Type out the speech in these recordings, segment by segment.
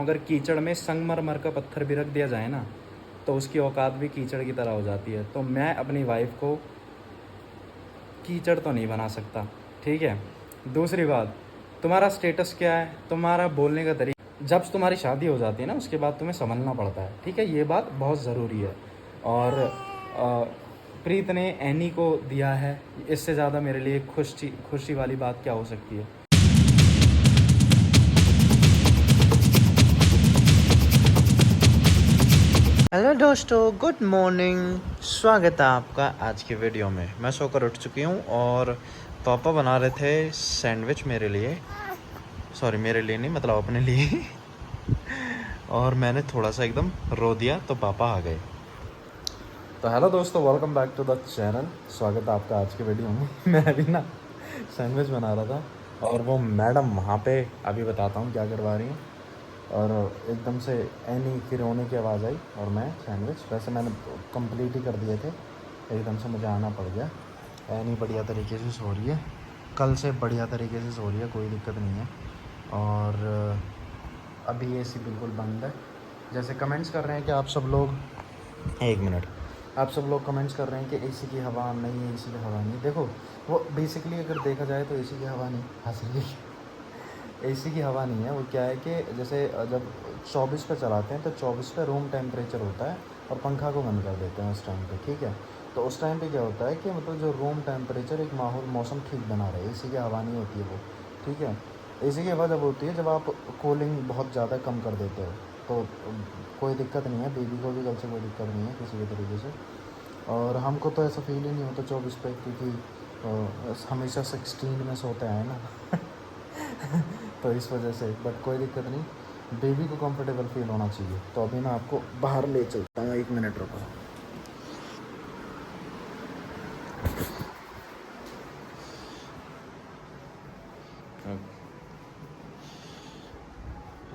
अगर कीचड़ में संगमरमर का पत्थर भी रख दिया जाए ना तो उसकी औकात भी कीचड़ की तरह हो जाती है। तो मैं अपनी वाइफ को कीचड़ तो नहीं बना सकता, ठीक है। दूसरी बात, तुम्हारा स्टेटस क्या है, तुम्हारा बोलने का तरीका, जब तुम्हारी शादी हो जाती है ना उसके बाद तुम्हें संभलना पड़ता है, ठीक है। ये बात बहुत ज़रूरी है। और प्रीत ने एनी को दिया है, इससे ज़्यादा मेरे लिए खुशी वाली बात क्या हो सकती है। हेलो दोस्तों, गुड मॉर्निंग। स्वागत है आपका आज की वीडियो में। मैं सोकर उठ चुकी हूँ और पापा बना रहे थे सैंडविच मेरे लिए, सॉरी मेरे लिए नहीं, मतलब अपने लिए। और मैंने थोड़ा सा एकदम रो दिया तो पापा आ गए। तो हेलो दोस्तों, welcome back to the channel. स्वागत है आपका आज की वीडियो में। मैं अभी ना सैंडविच बना रहा था और वो मैडम वहाँ पे, अभी बताता हूँ क्या करवा रही हैं। और एकदम से एनी की रोने की आवाज़ आई और मैं सैंडविच, वैसे मैंने कंप्लीट ही कर दिए थे, एकदम से मुझे आना पड़ गया। एनी बढ़िया तरीके से सो रही है, कल से बढ़िया तरीके से सो रही है, कोई दिक्कत नहीं है। और अभी एसी बिल्कुल बंद है। जैसे कमेंट्स कर रहे हैं कि आप सब लोग, एक मिनट, आप सब लोग कमेंट्स कर रहे हैं कि एसी की हवा नहीं है, एसी की हवा नहीं। देखो वो बेसिकली अगर देखा जाए तो एसी की हवा नहीं, हंस रही है, एसी की हवा नहीं है। वो क्या है कि जैसे जब 24 पे चलाते हैं तो 24 पे रूम टेम्परेचर होता है और पंखा को बंद कर देते हैं उस टाइम पे, ठीक है। तो उस टाइम पे क्या होता है कि मतलब जो रूम टेम्परेचर, एक माहौल मौसम ठीक बना रहे, एसी की हवा नहीं होती है वो, ठीक है। एसी की हवा जब होती है जब आप कूलिंग बहुत ज़्यादा कम कर देते हो, तो कोई दिक्कत नहीं है, बेबी को भी कल से कोई दिक्कत नहीं है किसी भी तरीके से। और हमको तो ऐसा फील ही नहीं होता 24 पे, क्योंकि हमेशा 16 में सोते हैं ना। तो इस वजह से, बट कोई दिक्कत नहीं, बेबी को कंफर्टेबल फील होना चाहिए। तो अभी मैं आपको बाहर ले चलता हूँ, 1 मिनट रुको।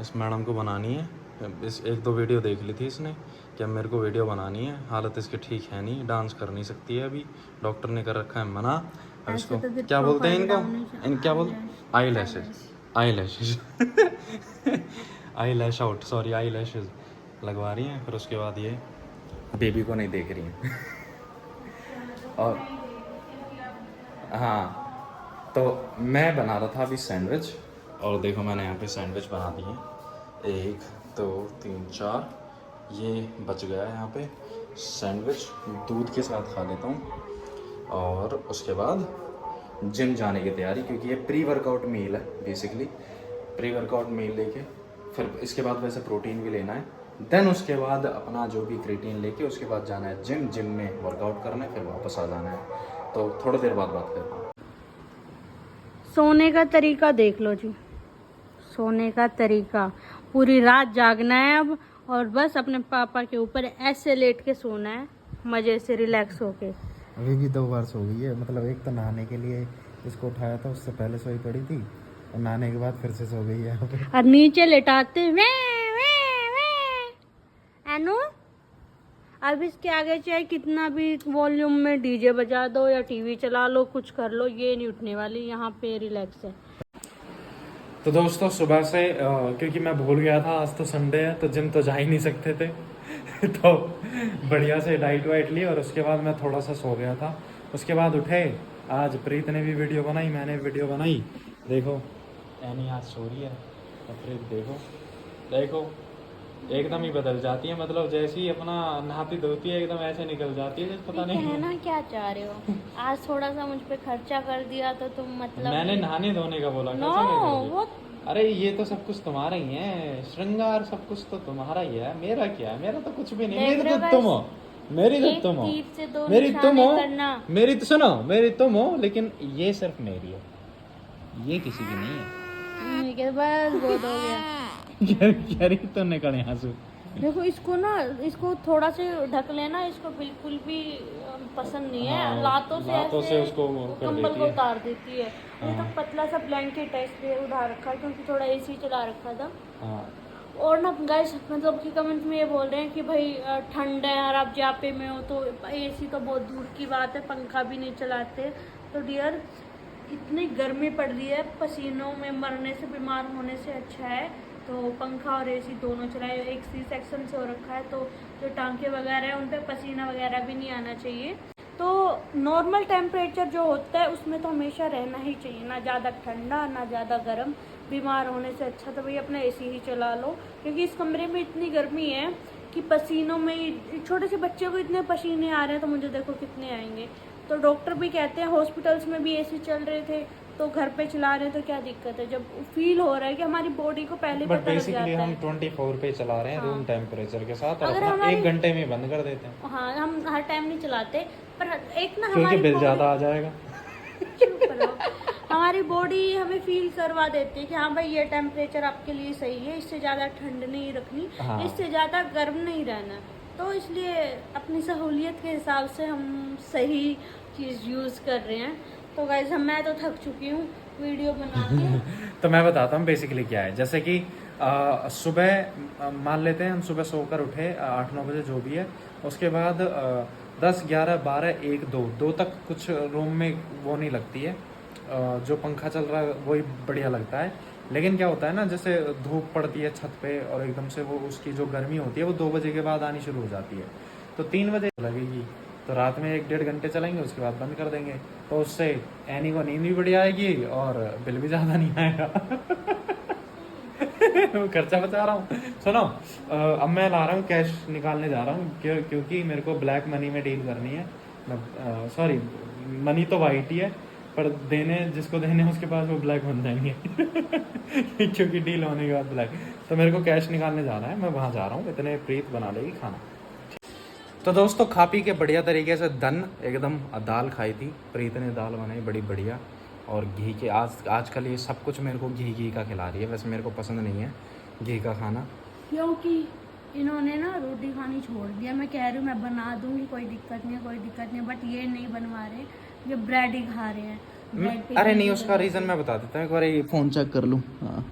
इस मैडम को बनानी है, इस 1-2 वीडियो देख ली थी इसने कि अब मेरे को वीडियो बनानी है। हालत इसकी ठीक है नहीं, डांस कर नहीं सकती है अभी, डॉक्टर ने कर रखा है मना। अब इसको तो क्या बोलते हैं, इन क्या बोलते, आई लैशेज, आई लैशेज आई लैश आउट, सॉरी, आई लैशेज लगवा रही हैं। फिर उसके बाद ये बेबी को नहीं देख रही हैं। और हाँ, तो मैं बना रहा था अभी सैंडविच, और देखो मैंने यहाँ पे सैंडविच बना दिए, 1 2 3 4, ये बच गया है यहाँ पे सैंडविच। दूध के साथ खा लेता हूँ और उसके बाद जिम जाने की तैयारी, क्योंकि ये प्री वर्कआउट मील है बेसिकली। प्री वर्कआउट मील लेके फिर इसके बाद वैसे प्रोटीन भी लेना है, देन उसके बाद अपना जो भी क्रिएटिन लेके उसके बाद जाना है जिम, जिम में वर्कआउट करना है, फिर वापस आ जाना है। तो थोड़ी देर बाद बात करता हूँ। सोने का तरीका देख लो जी, सोने का तरीका, पूरी रात जागना है अब और बस अपने पापा के ऊपर ऐसे लेट के सोना है, मजे से रिलैक्स होके। अभी भी 2 बार सो गई है, मतलब एक तो नहाने के लिए इसको उठाया था, उससे पहले सोई पड़ी थी, और नहाने के बाद फिर से सो गई है यहाँ पे। और नीचे लेटाते वे एनु, अब इसके आगे चाहे कितना भी वॉल्यूम में डीजे बजा दो या टीवी चला लो, कुछ कर लो, ये नहीं उठने वाली, यहाँ पे रिलैक्स है। तो दोस्तों सुबह से क्योंकि मैं भूल गया था आज तो संडे है, तो जिम तो जा ही नहीं सकते थे। तो बढ़िया से डाइट वाइट ली और उसके बाद मैं थोड़ा सा सो गया था। उसके बाद उठे, आज प्रीत ने भी वीडियो बनाई, मैंने वीडियो बनाई। देखो एनी आज सो रही है, तो प्रीत देखो देखो एकदम ही बदल जाती है, मतलब जैसे ही अपना नहाती धोती है एकदम ऐसे निकल जाती है, जैसे पता नहीं कहना क्या चाह रहे हो, आज थोड़ा सा मुझ पे खर्चा कर दिया तो तुम मतलब मैंने नहाने धोने का बोला, नो कैसे नहीं कर दिया? वो अरे ये तो सब कुछ तुम्हारा ही है, श्रृंगार सब कुछ तो तुम्हारा ही है, मेरा क्या है, मेरा तो कुछ भी नहीं। मेरी तो तुम हो, मेरी तो तुम हो, तीर से दो मेरी तुम हो, करना। मेरी तो सुनो, मेरी तुम हो, लेकिन ये सिर्फ मेरी है, ये किसी की नहीं है। बस बहुत हो गया। यार तो निकले आंसू। देखो इसको ना, इसको थोड़ा से ढक लेना, इसको बिल्कुल भी पसंद नहीं है। हाँ, लातों से से उसको कर कंबल देती को है। उतार देती है। ये तो हाँ। पतला सा ब्लैंकेट है, इसलिए उधार रखा है क्योंकि थोड़ा एसी चला रखा था। हाँ। और ना गाइस, मतलब कि कमेंट में ये बोल रहे हैं कि भाई ठंड है और आप जापे में हो तो एसी तो बहुत दूर की बात है, पंखा भी नहीं चलाते। तो डियर, इतनी गर्मी पड़ रही है, पसीनों में मरने से, बीमार होने से अच्छा है तो पंखा और एसी दोनों चलाए, एक सी सेक्शन से हो रखा है, तो जो टांके वगैरह है उन पर पसीना वगैरह भी नहीं आना चाहिए। तो नॉर्मल टेम्परेचर जो होता है उसमें तो हमेशा रहना ही चाहिए, ना ज़्यादा ठंडा ना ज़्यादा गर्म। बीमार होने से अच्छा तो भाई अपना एसी ही चला लो, क्योंकि इस कमरे में इतनी गर्मी है कि पसीनों में, छोटे से बच्चे को इतने पसीने आ रहे हैं तो मुझे देखो कितने आएंगे। तो डॉक्टर भी कहते हैं, हॉस्पिटल्स में भी एसी चल रहे थे तो घर पे चला रहे हैं तो क्या दिक्कत है, जब फील हो रहा है कि हमारी बॉडी को पहले बट पता लग बेसिकली जाता हम है। 24 पे चला रहे हैं हाँ। रूम टेम्परेचर के साथ, और अगर अपना हमारी 1 घंटे में बंद कर देते हैं हाँ, हम हर टाइम नहीं चलाते, पर एक ना क्योंकि हमारी बिल body- ज़्यादा आ जाएगा। चुप रहो। हमारी बॉडी हमें फील करवा देती है कि हाँ भाई ये टेम्परेचर आपके लिए सही है, इससे ज़्यादा ठंड नहीं रखनी, हाँ। इससे ज़्यादा गर्म नहीं रहना। तो इसलिए अपनी सहूलियत के हिसाब से हम सही चीज़ यूज़ कर रहे हैं। तो गाइस मैं तो थक चुकी हूँ वीडियो बना के। तो मैं बताता हूँ बेसिकली क्या है। जैसे कि सुबह मान लेते हैं हम सुबह सोकर उठे 8-9 बजे जो भी है, उसके बाद 10, 11, 12, 1, 2 तक कुछ रूम में वो नहीं लगती है, जो पंखा चल रहा है वही बढ़िया लगता है। लेकिन क्या होता है ना, जैसे धूप पड़ती है छत पे और एकदम से वो उसकी जो गर्मी होती है वो 2 बजे के बाद आनी शुरू हो जाती है, तो 3 बजे लगेगी, तो रात में 1-1.5 घंटे चलेंगे, उसके बाद बंद कर देंगे। तो उससे एनी को नींद भी बढ़िया आएगी और बिल भी ज़्यादा नहीं आएगा। खर्चा बचा रहा हूँ। सुनो, अब मैं ला रहा हूँ कैश निकालने जा रहा हूँ, क्योंकि मेरे को ब्लैक मनी में डील करनी है। सॉरी, मनी तो वाइट ही है, पर देने जिसको देने उसके पास वो ब्लैक बन जाएंगे। क्योंकि डील होने के बाद ब्लैक, तो मेरे को कैश निकालने जाना है, मैं वहाँ जा रहा हूँ। इतने प्रीत बना लेगी खाना। तो दोस्तों खा पी के बढ़िया तरीके से दन एकदम दाल खाई थी, प्रीत ने दाल बनाई बड़ी बढ़िया, और घी के आजकल ये सब कुछ मेरे को घी का खिला रही है। वैसे मेरे को पसंद नहीं है घी का खाना, क्योंकि इन्होंने ना रोटी खानी छोड़ दिया। मैं कह रही हूँ मैं बना दूंगी, कोई दिक्कत नहीं है, कोई दिक्कत नहीं है, बट ये नहीं बनवा रहे, ये ब्रेड ही खा रहे हैं। ब्रेड पे अरे घी नहीं, उसका लगा रीज़न के। मैं बता देता हूँ, एक बार ये फ़ोन चेक कर लूँ। हाँ,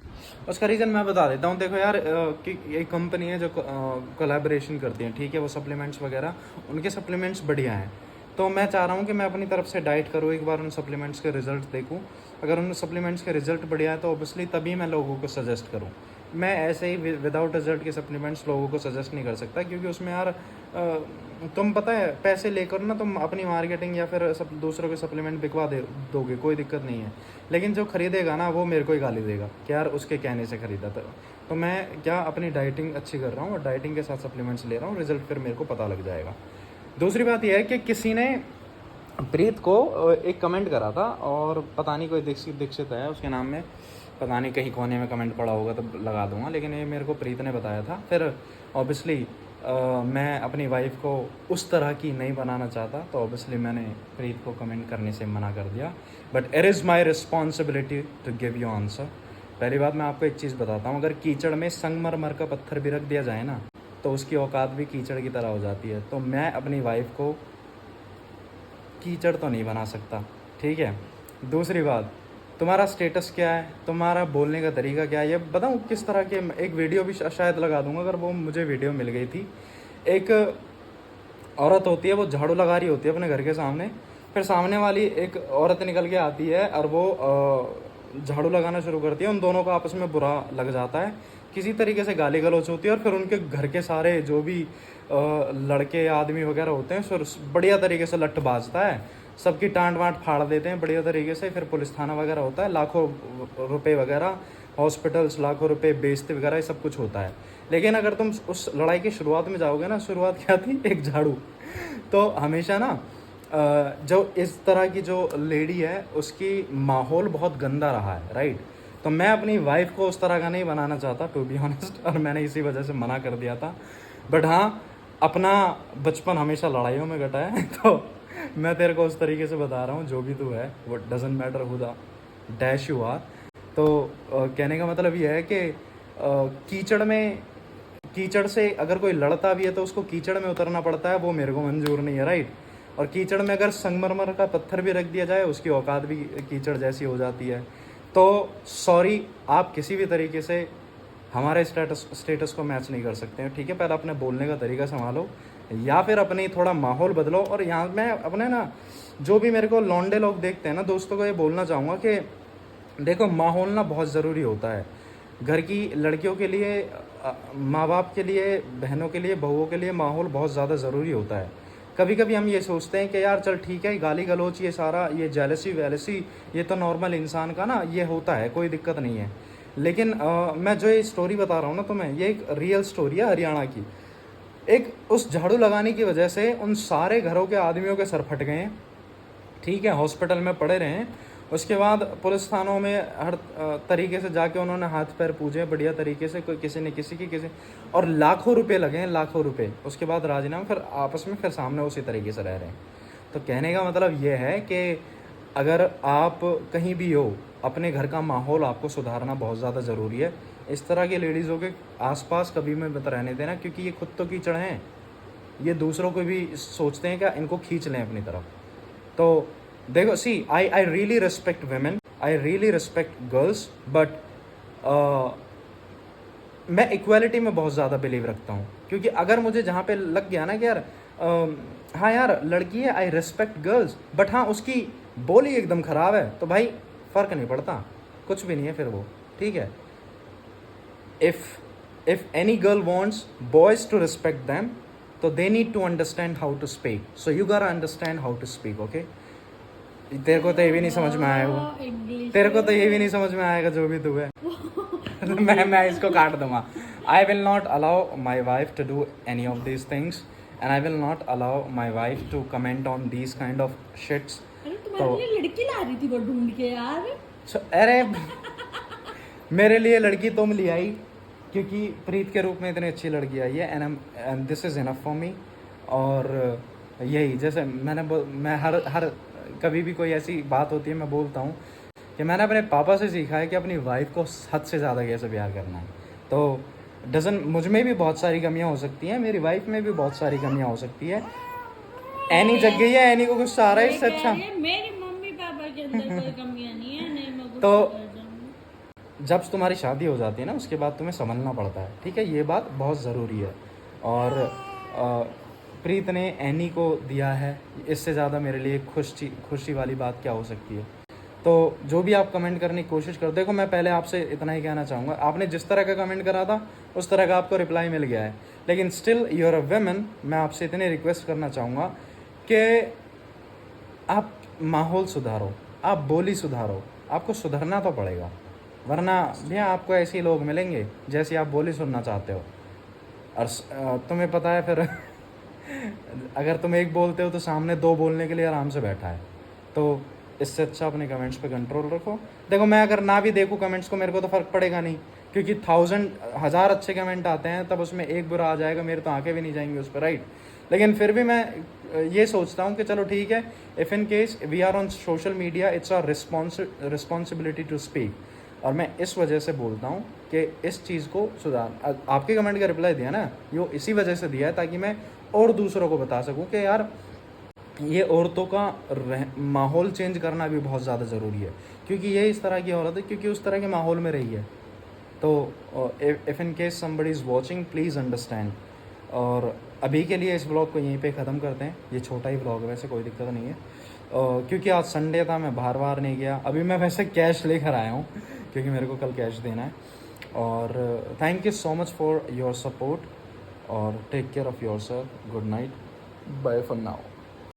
उसका रीज़न मैं बता देता हूँ। देखो यार, कि एक कंपनी है जो कोलैबोरेशन करती है, ठीक है, वो सप्लीमेंट्स वगैरह, उनके सप्लीमेंट्स बढ़िया हैं। तो मैं चाह रहा हूँ कि मैं अपनी तरफ से डाइट करूँ, एक बार उन सप्लीमेंट्स के रिजल्ट देखूँ। अगर उन सप्लीमेंट्स के रिजल्ट बढ़िया है तो ऑब्वियसली तभी मैं लोगों को सजेस्ट करूँ। मैं ऐसे ही विदाउट रिजल्ट के सप्लीमेंट्स लोगों को सजेस्ट नहीं कर सकता, क्योंकि उसमें यार तुम पता है पैसे लेकर ना तुम अपनी मार्केटिंग या फिर सब दूसरों के सप्लीमेंट बिकवा दोगे, कोई दिक्कत नहीं है। लेकिन जो खरीदेगा ना वो मेरे को ही गाली देगा कि यार उसके कहने से खरीदा था। तो मैं क्या अपनी डाइटिंग अच्छी कर रहा हूँ और डाइटिंग के साथ सप्लीमेंट्स ले रहा हूँ, रिजल्ट फिर मेरे को पता लग जाएगा। दूसरी बात यह है कि किसी ने प्रीत को एक कमेंट करा था, और पता नहीं कोई दीक्षित है उसके नाम में, पता नहीं कहीं कोने में कमेंट पड़ा होगा तो लगा दूंगा, लेकिन ये मेरे को प्रीत ने बताया था। फिर ऑब्वियसली मैं अपनी वाइफ को उस तरह की नहीं बनाना चाहता, तो ऑब्वियसली मैंने प्रीत को कमेंट करने से मना कर दिया। But it is my responsibility to give you answer. पहली बात मैं आपको एक चीज़ बताता हूँ, अगर कीचड़ में संगमरमर का पत्थर भी रख दिया जाए ना तो उसकी औकात भी कीचड़ की तरह हो जाती है। तो मैं अपनी वाइफ को कीचड़ तो नहीं बना सकता, ठीक है। दूसरी बात, तुम्हारा स्टेटस क्या है, तुम्हारा बोलने का तरीका क्या है, ये बताऊँ किस तरह के। एक वीडियो भी शायद लगा दूंगा, अगर वो मुझे वीडियो मिल गई थी। एक औरत होती है, वो झाड़ू लगा रही होती है अपने घर के सामने, फिर सामने वाली एक औरत निकल के आती है और वो झाड़ू लगाना शुरू करती है। उन दोनों को आपस में बुरा लग जाता है, किसी तरीके से गाली गलौच होती है, और फिर उनके घर के सारे जो भी लड़के आदमी वगैरह होते हैं फिर बढ़िया तरीके से लट्ठ बाजता है, सबकी टांट वांट फाड़ देते हैं बढ़िया तरीके से। फिर पुलिस थाना वगैरह होता है, लाखों रुपए वगैरह, हॉस्पिटल्स लाखों रुपए बेइज्जती वगैरह, ये सब कुछ होता है। लेकिन अगर तुम उस लड़ाई की शुरुआत में जाओगे ना, शुरुआत क्या थी, एक झाड़ू। तो हमेशा ना जो इस तरह की जो लेडी है उसकी माहौल बहुत गंदा रहा है, राइट। तो मैं अपनी वाइफ को उस तरह का नहीं बनाना चाहता, टू बी ऑनेस्ट, और मैंने इसी वजह से मना कर दिया था। बट हाँ, अपना बचपन हमेशा लड़ाइयों में कटा है, तो मैं तेरे को उस तरीके से बता रहा हूँ, जो भी तू है वो doesn't matter who the dash you are. तो कहने का मतलब ये है कि कीचड़ से अगर कोई लड़ता भी है तो उसको कीचड़ में उतरना पड़ता है, वो मेरे को मंजूर नहीं है, राइट। और कीचड़ में अगर संगमरमर का पत्थर भी रख दिया जाए, उसकी औकात भी कीचड़ जैसी हो जाती है। तो सॉरी, आप किसी भी तरीके से हमारे स्टेटस को मैच नहीं कर सकते हैं, ठीक है। पहले अपने बोलने का तरीका संभालो, या फिर अपनी थोड़ा माहौल बदलो। और यहाँ मैं अपने ना, जो भी मेरे को लौंडे लोग देखते हैं ना, दोस्तों को ये बोलना चाहूँगा कि देखो, माहौल ना बहुत ज़रूरी होता है। घर की लड़कियों के लिए, माँ बाप के लिए, बहनों के लिए, बहुओं के लिए माहौल बहुत ज़्यादा ज़रूरी होता है। कभी कभी हम ये सोचते हैं कि यार चल ठीक है, गाली गलौच ये सारा, ये जेलसी वेलसी, ये तो नॉर्मल इंसान का ना ये होता है, कोई दिक्कत नहीं है। लेकिन मैं जो ये स्टोरी बता रहा हूँ ना तुम्हें, ये एक रियल स्टोरी है हरियाणा की। एक उस झाड़ू लगाने की वजह से उन सारे घरों के आदमियों के सर फट गए हैं, ठीक है, हॉस्पिटल में पड़े रहे हैं। उसके बाद पुलिस थानों में हर तरीके से जाके उन्होंने हाथ पैर पूजे बढ़िया तरीके से, कोई किसी ने किसी की किसी, और लाखों रुपए लगे हैं, लाखों रुपए। उसके बाद राजीनामा, फिर आपस में फिर सामने उसी तरीके से रह रहे हैं। तो कहने का मतलब ये है कि अगर आप कहीं भी हो, अपने घर का माहौल आपको सुधारना बहुत ज़्यादा ज़रूरी है। इस तरह के लेडीज़ों के आसपास कभी में मत रहने देना, क्योंकि ये खुद तो कीचड़ हैं, ये दूसरों को भी सोचते हैं कि इनको खींच लें अपनी तरफ। तो देखो, see I really respect women, I really respect girls, but मैं इक्वालिटी में बहुत ज़्यादा बिलीव रखता हूँ। क्योंकि अगर मुझे जहाँ पे लग गया ना कि यार हाँ यार लड़की है, आई रिस्पेक्ट गर्ल्स, बट हाँ उसकी बोली एकदम ख़राब है, तो भाई फ़र्क नहीं पड़ता, कुछ भी नहीं है फिर वो, ठीक है। If any girl wants boys to respect them, तो they need to understand how to speak, so you gotta understand how to speak, okay. तेरे को तो ये भी नहीं समझ में आएगा, तेरे को तो ये भी नहीं समझ में आएगा जो भी तू है। मैं इसको काट दूंगा। I will not allow my wife to do any of these things, and I will not allow my wife to comment on these kind of shits. तो लड़की ला रही थी वो ढूंढ के यार। अरे मेरे लिए लड़की तुम ले आई, क्योंकि प्रीत के रूप में इतनी अच्छी लड़की आई है, and this is enough for me. और यही, जैसे मैं हर कभी भी कोई ऐसी बात होती है मैं बोलता हूँ कि मैंने अपने पापा से सीखा है कि अपनी वाइफ को हद से ज़्यादा कैसे प्यार करना है। तो मुझ में भी बहुत सारी कमियाँ हो सकती हैं, मेरी वाइफ में भी बहुत सारी कमियाँ हो सकती है। एनी जग गई है, एनी को गुस्सा आ रहा है, इससे अच्छा मेरी मम्मी पापा के अंदर कोई कमियां नहीं है, नहीं मैं तो गुस्सा कर जाऊंगी। जब तुम्हारी शादी हो जाती है ना, उसके बाद तुम्हें संभलना पड़ता है, ठीक है, ये बात बहुत ज़रूरी है। और प्रीत ने एनी को दिया है, इससे ज़्यादा मेरे लिए खुशी वाली बात क्या हो सकती है। तो जो भी आप कमेंट करने की कोशिश कर, देखो मैं पहले आपसे इतना ही कहना चाहूँगा, आपने जिस तरह का कमेंट करा था उस तरह का आपको रिप्लाई मिल गया है, लेकिन still you are a women. मैं आपसे इतने रिक्वेस्ट करना चाहूँगा कि आप माहौल सुधारो, आप बोली सुधारो, आपको सुधरना तो पड़ेगा, वरना भैया आपको ऐसे ही लोग मिलेंगे जैसी आप बोली सुनना चाहते हो। और तुम्हें पता है फिर अगर तुम एक बोलते हो तो सामने दो बोलने के लिए आराम से बैठा है। तो इससे अच्छा अपने कमेंट्स पे कंट्रोल रखो। देखो मैं अगर ना भी देखूँ कमेंट्स को, मेरे को तो फ़र्क पड़ेगा नहीं, क्योंकि 1000 अच्छे कमेंट आते हैं, तब उसमें एक बुरा आ जाएगा, मेरे तो आंखें भी नहीं जाएंगी उस पर, राइट। लेकिन फिर भी मैं ये सोचता हूँ कि चलो ठीक है, if in case we are on social media, it's our responsibility to speak. और मैं इस वजह से बोलता हूँ कि इस चीज़ को सुधार, आपके कमेंट का रिप्लाई दिया ना, यो इसी वजह से दिया है ताकि मैं और दूसरों को बता सकूँ कि यार ये औरतों का माहौल चेंज करना भी बहुत ज़्यादा ज़रूरी है, क्योंकि ये इस तरह की औरत है क्योंकि उस तरह के माहौल में रही है। तो if in case somebody is watching, please understand. और अभी के लिए इस ब्लॉग को यहीं पे ख़त्म करते हैं, ये छोटा ही ब्लॉग है वैसे, कोई दिक्कत नहीं है। क्योंकि आज संडे था, मैं बाहर नहीं गया। अभी मैं वैसे कैश लेकर आया हूँ क्योंकि मेरे को कल कैश देना है। और thank you so much for your support, और take care of yourself. Good night, bye for now.